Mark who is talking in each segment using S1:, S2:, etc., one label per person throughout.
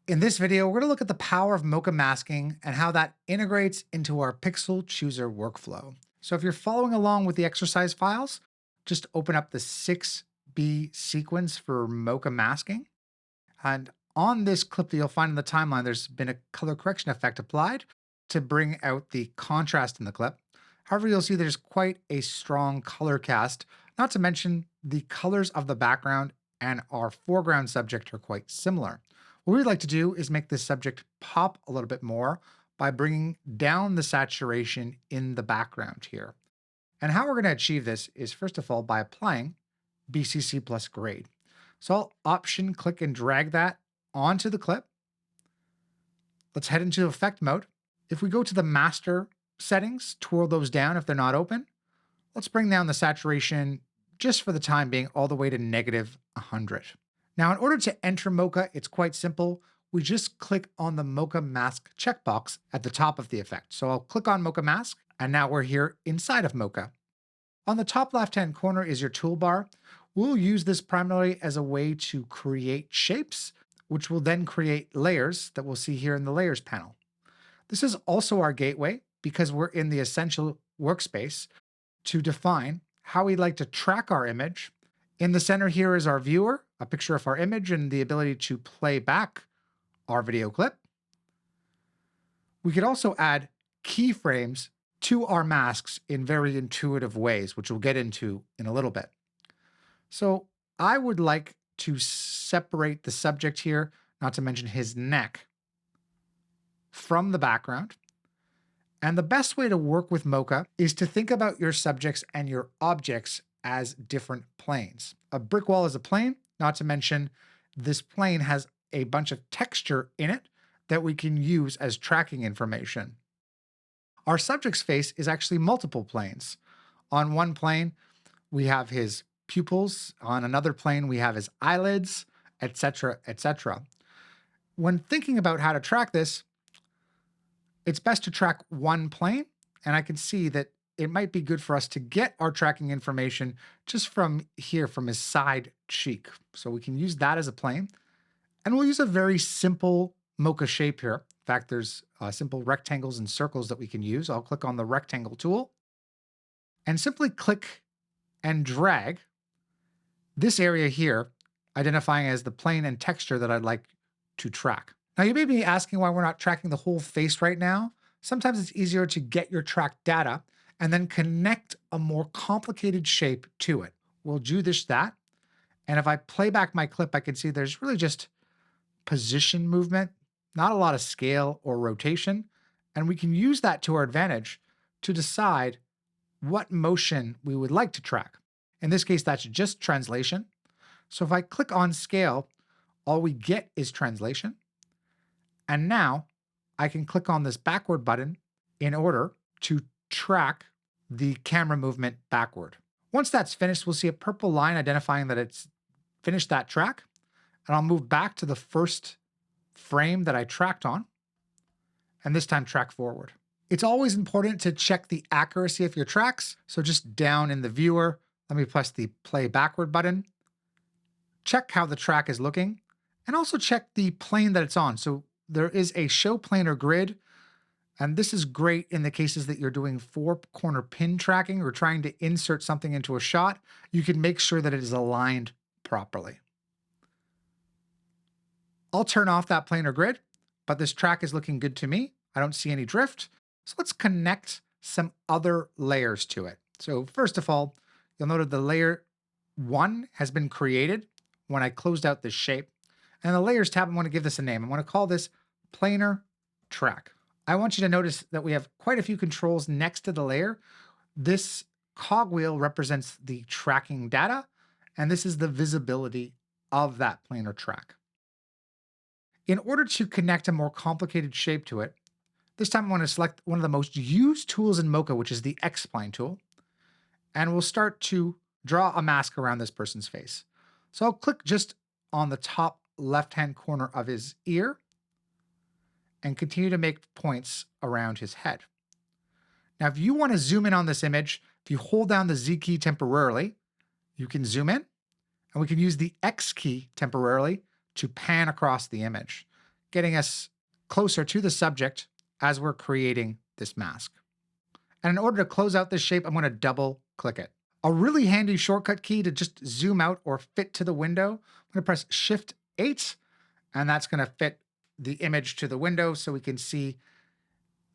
S1: In this video, we're going to look at the power of Mocha Masking and how that integrates into our Pixel Chooser workflow. So if you're following along with the exercise files, just open up the 6B sequence for Mocha Masking. And on this clip that you'll find in the timeline, there's been a color correction effect applied to bring out the contrast in the clip. However, you'll see there's quite a strong color cast, not to mention the colors of the background and our foreground subject are quite similar. What we'd like to do is make this subject pop a little bit more by bringing down the saturation in the background here. And how we're going to achieve this is, first of all, by applying BCC plus grade. So I'll option click and drag that onto the clip. Let's head into effect mode. If we go to the master settings, twirl those down if they're not open. Let's bring down the saturation just for the time being all the way to -100. Now, in order to enter Mocha, it's quite simple. We just click on the Mocha Mask checkbox at the top of the effect. So I'll click on Mocha Mask, and now we're here inside of Mocha. On the top left-hand corner is your toolbar. We'll use this primarily as a way to create shapes, which will then create layers that we'll see here in the Layers panel. This is also our gateway because we're in the Essential workspace to define how we'd like to track our image. In the center here is our viewer, a picture of our image, and the ability to play back our video clip. We could also add keyframes to our masks in very intuitive ways, which we'll get into in a little bit. So I would like to separate the subject here, not to mention his neck, from the background. And the best way to work with Mocha is to think about your subjects and your objects as different planes. A brick wall is a plane, not to mention this plane has a bunch of texture in it that we can use as tracking information. Our subject's face is actually multiple planes. On one plane, we have his pupils. On another plane, we have his eyelids, etc., etc. When thinking about how to track this, it's best to track one plane, and I can see that it might be good for us to get our tracking information just from here, from his side cheek. So we can use that as a plane, and we'll use a very simple Mocha shape here. In fact, there's simple rectangles and circles that we can use. I'll click on the rectangle tool and simply click and drag this area here, identifying as the plane and texture that I'd like to track. Now, you may be asking why we're not tracking the whole face right now. Sometimes it's easier to get your track data and then connect a more complicated shape to it. We'll do that. And if I play back my clip, I can see there's really just position movement, not a lot of scale or rotation. And we can use that to our advantage to decide what motion we would like to track. In this case, that's just translation. So if I click on scale, all we get is translation. And now I can click on this backward button in order to track the camera movement backward. Once that's finished, we'll see a purple line identifying that it's finished that track. And I'll move back to the first frame that I tracked on, and this time track forward. It's always important to check the accuracy of your tracks. So just down in the viewer, let me press the play backward button. Check how the track is looking, and also check the plane that it's on. So there is a show planar grid, and this is great in the cases that you're doing 4-corner pin tracking or trying to insert something into a shot. You can make sure that it is aligned properly. I'll turn off that planar grid, but this track is looking good to me. I don't see any drift. So let's connect some other layers to it. So first of all, you'll note the layer 1 has been created when I closed out this shape. And the Layers tab, I want to give this a name. I want to call this Planar Track. I want you to notice that we have quite a few controls next to the layer. This cogwheel represents the tracking data, and this is the visibility of that planar track. In order to connect a more complicated shape to it, this time I want to select one of the most used tools in Mocha, which is the X-Spline tool, and we'll start to draw a mask around this person's face. So I'll click just on the top left-hand corner of his ear and continue to make points around his head. Now, if you want to zoom in on this image, if you hold down the Z key temporarily, you can zoom in, and we can use the X key temporarily to pan across the image. getting us closer to the subject as we're creating this mask. And in order to close out this shape, I'm going to double click it. A really handy shortcut key to just zoom out or fit to the window, I'm going to press Shift 8, and that's going to fit the image to the window so we can see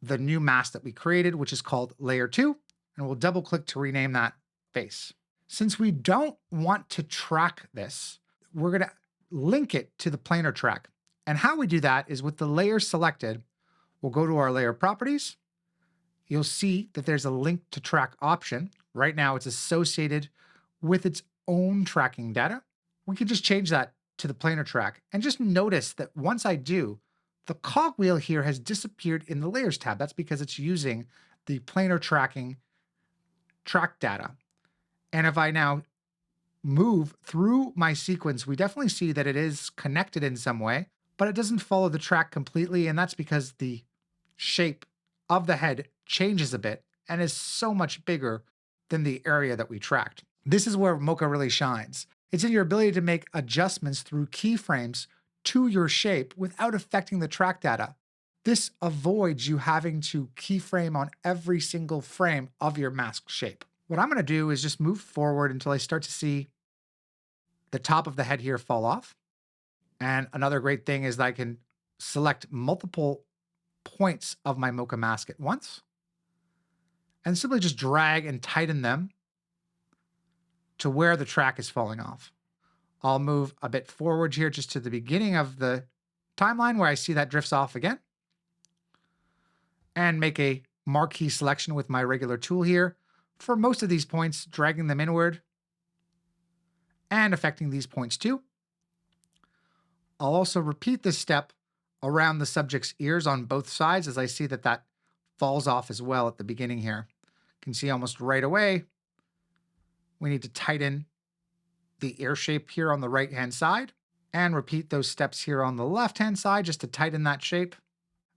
S1: the new mask that we created, which is called Layer 2, and we'll double click to rename that face. Since we don't want to track this, we're going to link it to the planar track. And how we do that is with the layer selected, we'll go to our layer properties. You'll see that there's a link to track option. Right now it's associated with its own tracking data. We can just change that to the planar track. And just notice that once I do, the cogwheel here has disappeared in the layers tab. That's because it's using the planar tracking track data. And if I now move through my sequence, we definitely see that it is connected in some way, but it doesn't follow the track completely. And that's because the shape of the head changes a bit and is so much bigger than the area that we tracked. This is where Mocha really shines. It's in your ability to make adjustments through keyframes to your shape without affecting the track data. This avoids you having to keyframe on every single frame of your mask shape. What I'm going to do is just move forward until I start to see the top of the head here fall off. And another great thing is that I can select multiple points of my Mocha mask at once and simply just drag and tighten them to where the track is falling off. I'll move a bit forward here just to the beginning of the timeline where I see that drifts off again and make a marquee selection with my regular tool here for most of these points, dragging them inward and affecting these points too. I'll also repeat this step around the subject's ears on both sides as I see that that falls off as well at the beginning here. You can see almost right away we need to tighten the ear shape here on the right-hand side and repeat those steps here on the left-hand side just to tighten that shape.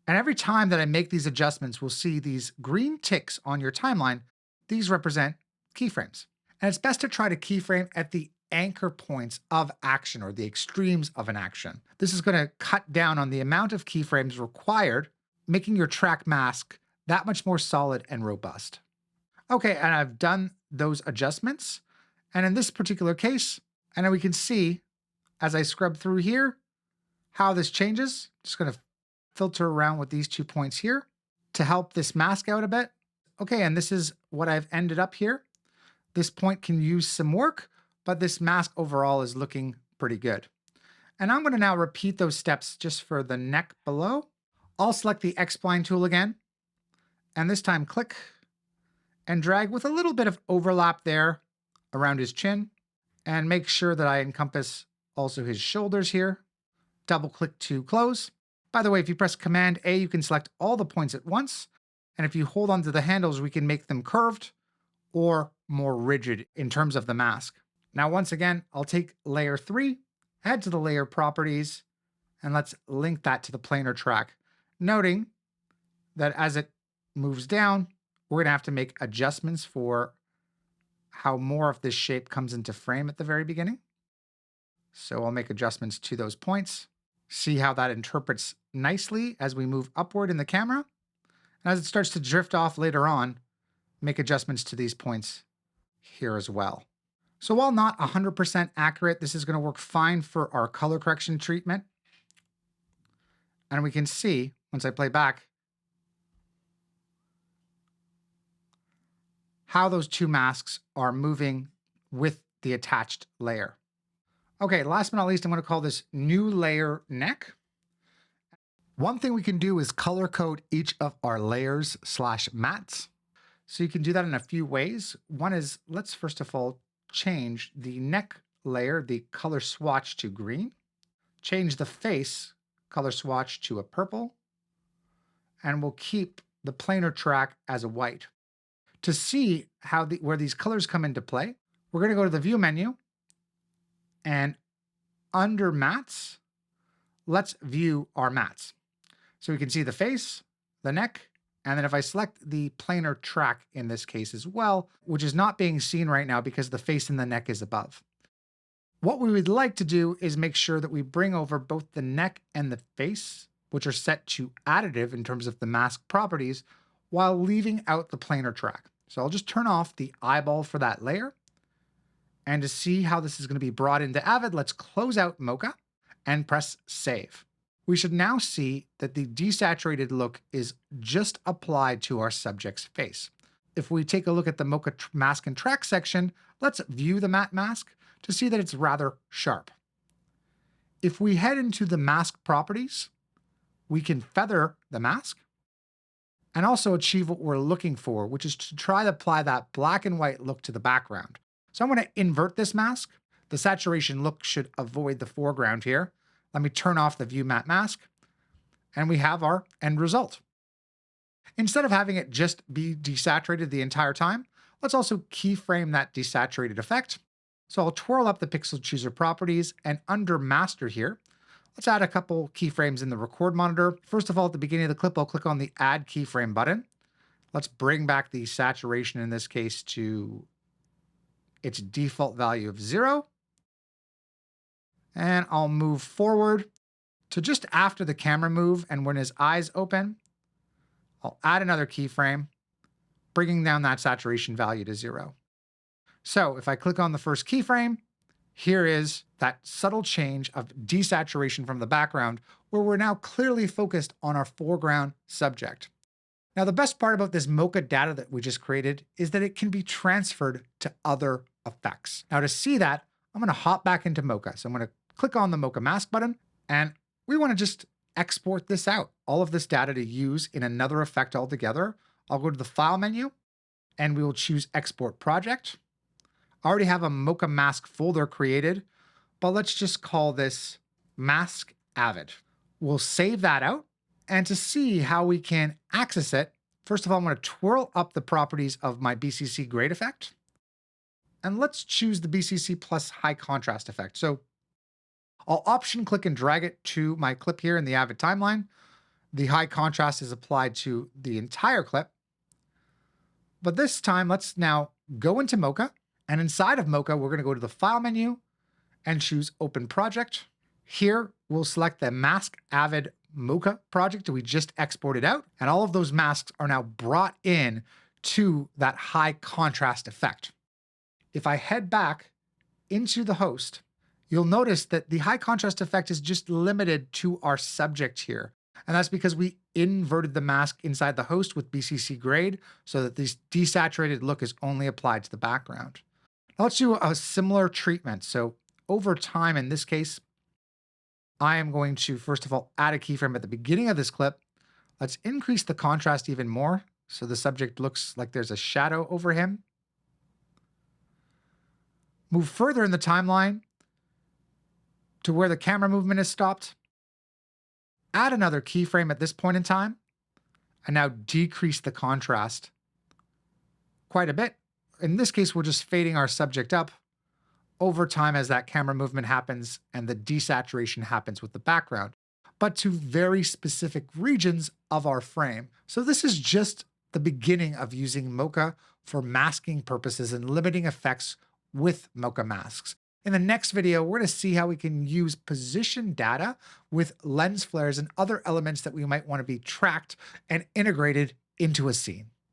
S1: And every time that I make these adjustments, we'll see these green ticks on your timeline. These represent keyframes. And it's best to try to keyframe at the anchor points of action or the extremes of an action. This is going to cut down on the amount of keyframes required, making your track mask that much more solid and robust. Okay, and I've done those adjustments. And in this particular case, and then we can see as I scrub through here how this changes. Just going to filter around with these 2 points here to help this mask out a bit. Okay, and this is what I've ended up here. This point can use some work, but this mask overall is looking pretty good. And I'm going to now repeat those steps just for the neck below. I'll select the X-Spline tool again, and this time click and drag with a little bit of overlap there around his chin, and make sure that I encompass also his shoulders here. Double click to close. By the way, if you press Command A, you can select all the points at once. And if you hold onto the handles, we can make them curved or more rigid in terms of the mask. Now, once again, I'll take layer 3, head to the layer properties, and let's link that to the planar track. Noting that as it moves down, we're going to have to make adjustments for how more of this shape comes into frame at the very beginning. So I'll make adjustments to those points. See how that interprets nicely as we move upward in the camera. And as it starts to drift off later on, make adjustments to these points here as well. So while not 100% accurate, this is going to work fine for our color correction treatment. And we can see, once I play back, how those two masks are moving with the attached layer. Okay, last but not least, I'm going to call this new layer neck. One thing we can do is color code each of our layers / mats. So you can do that in a few ways. One is, let's first of all change the neck layer, the color swatch to green. Change the face color swatch to a purple. And we'll keep the planar track as a white. To see how where these colors come into play, we're going to go to the View menu, and under Mats, let's view our mats. So we can see the face, the neck, and then if I select the planar track in this case as well, which is not being seen right now because the face and the neck is above. What we would like to do is make sure that we bring over both the neck and the face which are set to additive in terms of the mask properties, while leaving out the planar track. So I'll just turn off the eyeball for that layer. And to see how this is going to be brought into Avid, let's close out Mocha and press Save. We should now see that the desaturated look is just applied to our subject's face. If we take a look at the Mocha Mask and Track section, let's view the matte mask to see that it's rather sharp. If we head into the mask properties, we can feather the mask and also achieve what we're looking for, which is to try to apply that black and white look to the background. So I'm going to invert this mask. The saturation look should avoid the foreground here. Let me turn off the View Matte Mask, and we have our end result. Instead of having it just be desaturated the entire time, let's also keyframe that desaturated effect. So I'll twirl up the Pixel Chooser properties, and under Master here, let's add a couple keyframes in the record monitor. First of all, at the beginning of the clip, I'll click on the Add Keyframe button. Let's bring back the saturation in this case to its default value of 0. And I'll move forward to just after the camera move and when his eyes open. I'll add another keyframe, bringing down that saturation value to 0. So if I click on the first keyframe, here is that subtle change of desaturation from the background, where we're now clearly focused on our foreground subject. Now, the best part about this Mocha data that we just created is that it can be transferred to other effects. Now, to see that, I'm going to hop back into Mocha. So I'm going to click on the Mocha Mask button, and we want to just export this out, all of this data to use in another effect altogether. I'll go to the File menu, and we will choose Export Project. I already have a Mocha Mask folder created, but let's just call this Mask Avid. We'll save that out, and to see how we can access it, first of all, I'm going to twirl up the properties of my BCC Grade effect, and let's choose the BCC plus high contrast effect. So I'll option click and drag it to my clip here in the Avid timeline. The high contrast is applied to the entire clip. But this time, let's now go into Mocha. And inside of Mocha, we're going to go to the File menu and choose Open Project. Here, we'll select the Mask Avid Mocha project that we just exported out. And all of those masks are now brought in to that high contrast effect. If I head back into the host, you'll notice that the high contrast effect is just limited to our subject here. And that's because we inverted the mask inside the host with BCC Grade so that this desaturated look is only applied to the background. Now let's do a similar treatment. So over time, in this case, I am going to, first of all, add a keyframe at the beginning of this clip. Let's increase the contrast even more so the subject looks like there's a shadow over him. Move further in the timeline to where the camera movement is stopped. Add another keyframe at this point in time, and now decrease the contrast quite a bit. In this case, we're just fading our subject up over time as that camera movement happens and the desaturation happens with the background, but to very specific regions of our frame. So this is just the beginning of using Mocha for masking purposes and limiting effects with Mocha masks. In the next video, we're going to see how we can use position data with lens flares and other elements that we might want to be tracked and integrated into a scene.